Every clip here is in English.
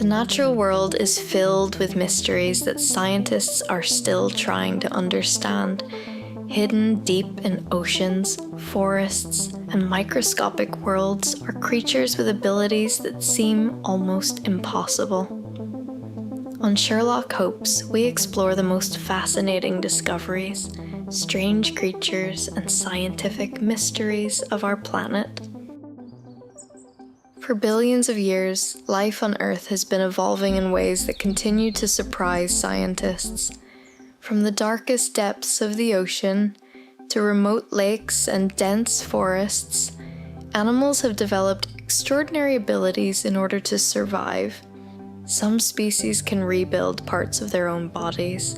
The natural world is filled with mysteries that scientists are still trying to understand. Hidden deep in oceans, forests, and microscopic worlds are creatures with abilities that seem almost impossible. On Sherlock Hopes, we explore the most fascinating discoveries, strange creatures, and scientific mysteries of our planet. For billions of years, life on Earth has been evolving in ways that continue to surprise scientists. From the darkest depths of the ocean to remote lakes and dense forests, animals have developed extraordinary abilities in order to survive. Some species can rebuild parts of their own bodies.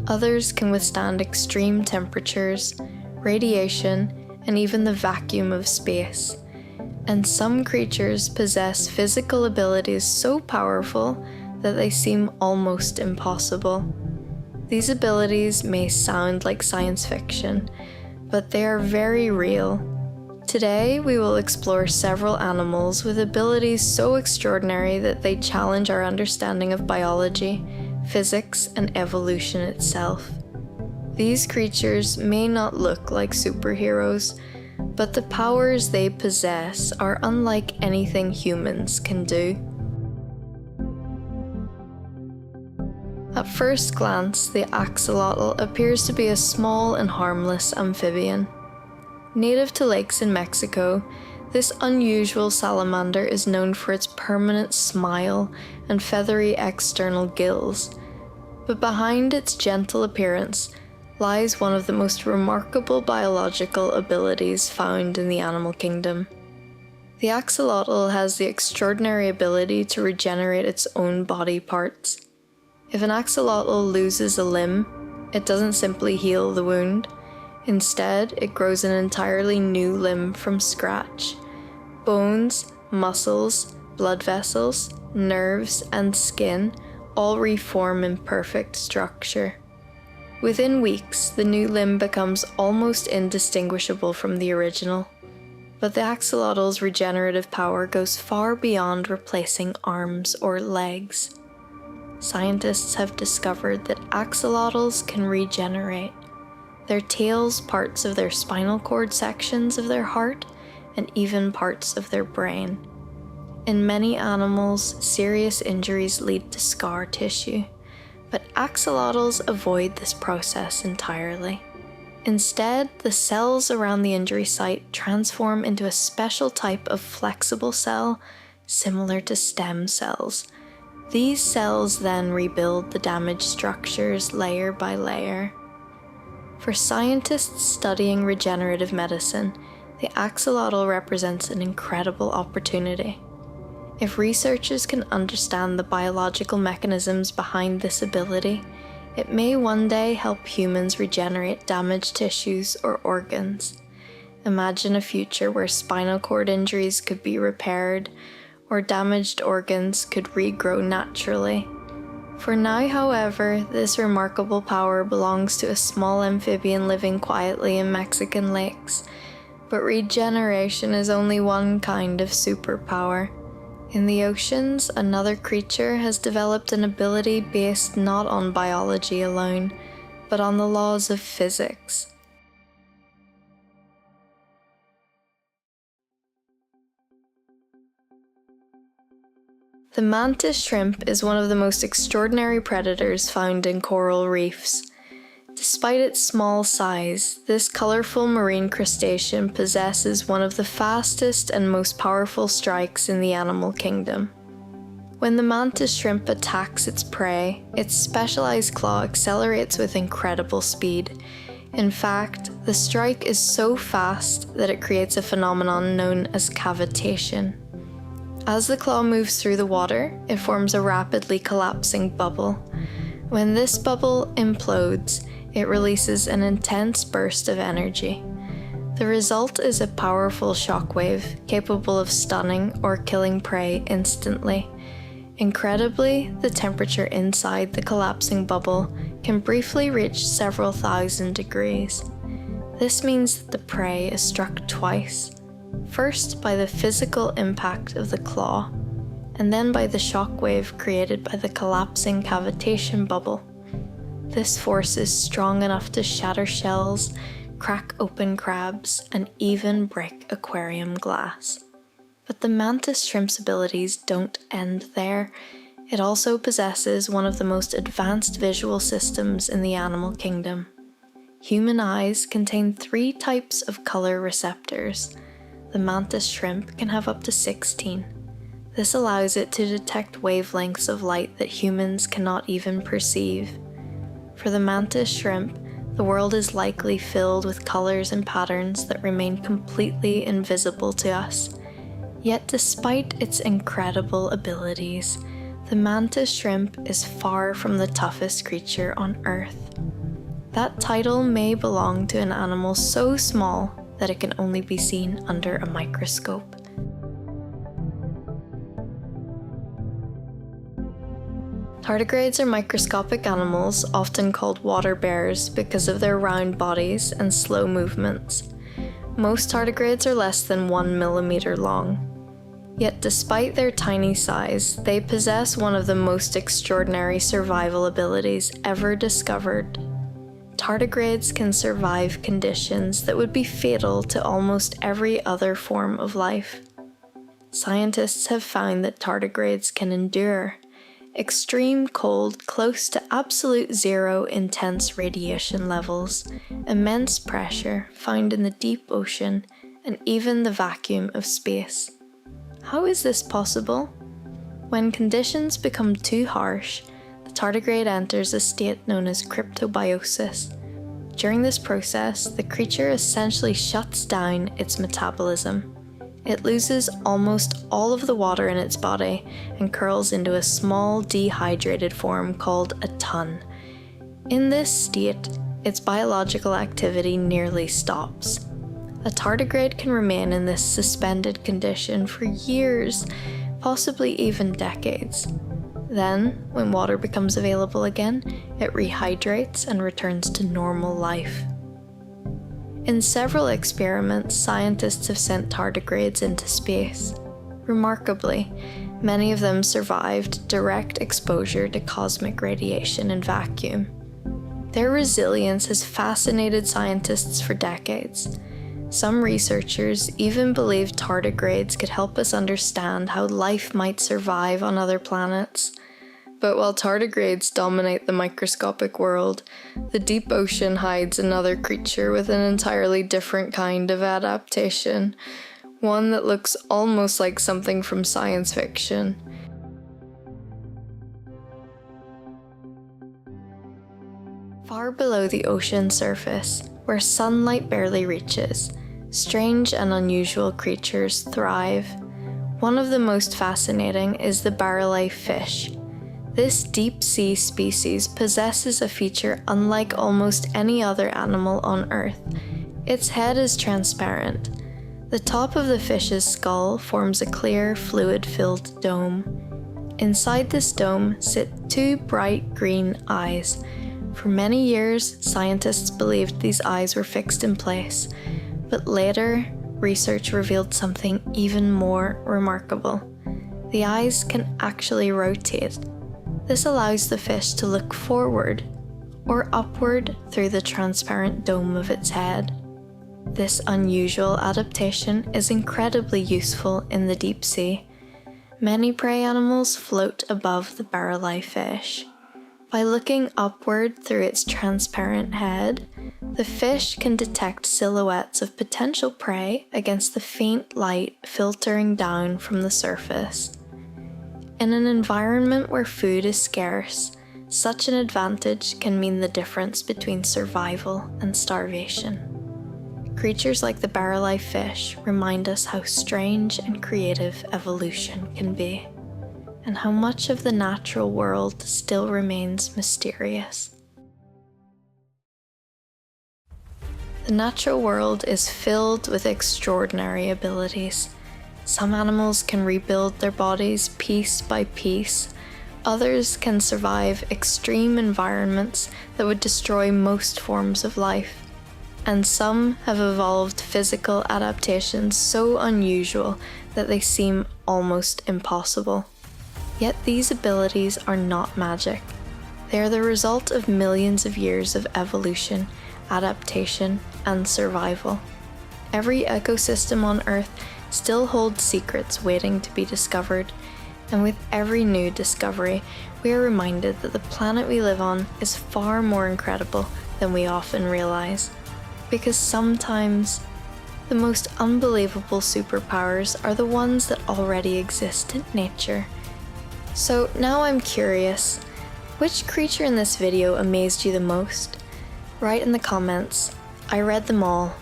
Others can withstand extreme temperatures, radiation, and even the vacuum of space. And some creatures possess physical abilities so powerful that they seem almost impossible. These abilities may sound like science fiction, but they are very real. Today, we will explore several animals with abilities so extraordinary that they challenge our understanding of biology, physics, and evolution itself. These creatures may not look like superheroes, but the powers they possess are unlike anything humans can do. At first glance, the axolotl appears to be a small and harmless amphibian. Native to lakes in Mexico, this unusual salamander is known for its permanent smile and feathery external gills, but behind its gentle appearance lies one of the most remarkable biological abilities found in the animal kingdom. The axolotl has the extraordinary ability to regenerate its own body parts. If an axolotl loses a limb, it doesn't simply heal the wound. Instead, it grows an entirely new limb from scratch. Bones, muscles, blood vessels, nerves, and skin all reform in perfect structure. Within weeks, the new limb becomes almost indistinguishable from the original. But the axolotl's regenerative power goes far beyond replacing arms or legs. Scientists have discovered that axolotls can regenerate. Their tails, parts of their spinal cord, sections of their heart, and even parts of their brain. In many animals, serious injuries lead to scar tissue. But axolotls avoid this process entirely. Instead, the cells around the injury site transform into a special type of flexible cell similar to stem cells. These cells then rebuild the damaged structures layer by layer. For scientists studying regenerative medicine, the axolotl represents an incredible opportunity. If researchers can understand the biological mechanisms behind this ability, it may one day help humans regenerate damaged tissues or organs. Imagine a future where spinal cord injuries could be repaired, or damaged organs could regrow naturally. For now, however, this remarkable power belongs to a small amphibian living quietly in Mexican lakes. But regeneration is only one kind of superpower. In the oceans, another creature has developed an ability based not on biology alone, but on the laws of physics. The mantis shrimp is one of the most extraordinary predators found in coral reefs. Despite its small size, this colorful marine crustacean possesses one of the fastest and most powerful strikes in the animal kingdom. When the mantis shrimp attacks its prey, its specialized claw accelerates with incredible speed. In fact, the strike is so fast that it creates a phenomenon known as cavitation. As the claw moves through the water, it forms a rapidly collapsing bubble. When this bubble implodes, it releases an intense burst of energy. The result is a powerful shockwave capable of stunning or killing prey instantly. Incredibly, the temperature inside the collapsing bubble can briefly reach several thousand degrees. This means that the prey is struck twice. First by the physical impact of the claw, and then by the shock wave created by the collapsing cavitation bubble. This force is strong enough to shatter shells, crack open crabs, and even break aquarium glass. But the mantis shrimp's abilities don't end there. It also possesses one of the most advanced visual systems in the animal kingdom. Human eyes contain 3 types of color receptors. The mantis shrimp can have up to 16. This allows it to detect wavelengths of light that humans cannot even perceive. For the mantis shrimp, the world is likely filled with colors and patterns that remain completely invisible to us. Yet despite its incredible abilities, the mantis shrimp is far from the toughest creature on Earth. That title may belong to an animal so small that it can only be seen under a microscope. Tardigrades are microscopic animals, often called water bears because of their round bodies and slow movements. Most tardigrades are less than 1 millimeter long. Yet despite their tiny size, they possess one of the most extraordinary survival abilities ever discovered. Tardigrades can survive conditions that would be fatal to almost every other form of life. Scientists have found that tardigrades can endure extreme cold close to absolute zero intense radiation levels, immense pressure found in the deep ocean, and even the vacuum of space. How is this possible? When conditions become too harsh, the tardigrade enters a state known as cryptobiosis. During this process, the creature essentially shuts down its metabolism. It loses almost all of the water in its body and curls into a small dehydrated form called a ton. In this state, its biological activity nearly stops. A tardigrade can remain in this suspended condition for years, possibly even decades. Then, when water becomes available again, it rehydrates and returns to normal life. In several experiments, scientists have sent tardigrades into space. Remarkably, many of them survived direct exposure to cosmic radiation and vacuum. Their resilience has fascinated scientists for decades. Some researchers even believe tardigrades could help us understand how life might survive on other planets. But while tardigrades dominate the microscopic world, the deep ocean hides another creature with an entirely different kind of adaptation, one that looks almost like something from science fiction. Far below the ocean surface, where sunlight barely reaches, strange and unusual creatures thrive. One of the most fascinating is the barreleye fish. This deep-sea species possesses a feature unlike almost any other animal on Earth. Its head is transparent. The top of the fish's skull forms a clear, fluid-filled dome. Inside this dome sit 2 bright green eyes. For many years, scientists believed these eyes were fixed in place, but later, research revealed something even more remarkable. The eyes can actually rotate. This allows the fish to look forward or upward through the transparent dome of its head. This unusual adaptation is incredibly useful in the deep sea. Many prey animals float above the barreleye fish. By looking upward through its transparent head, the fish can detect silhouettes of potential prey against the faint light filtering down from the surface. In an environment where food is scarce, such an advantage can mean the difference between survival and starvation. Creatures like the barreleye fish remind us how strange and creative evolution can be, and how much of the natural world still remains mysterious. The natural world is filled with extraordinary abilities. Some animals can rebuild their bodies piece by piece. Others can survive extreme environments that would destroy most forms of life. And some have evolved physical adaptations so unusual that they seem almost impossible. Yet these abilities are not magic. They are the result of millions of years of evolution, adaptation, and survival. Every ecosystem on Earth still holds secrets waiting to be discovered, and with every new discovery, we are reminded that the planet we live on is far more incredible than we often realize. Because sometimes, the most unbelievable superpowers are the ones that already exist in nature. So now I'm curious, which creature in this video amazed you the most? Write in the comments. I read them all,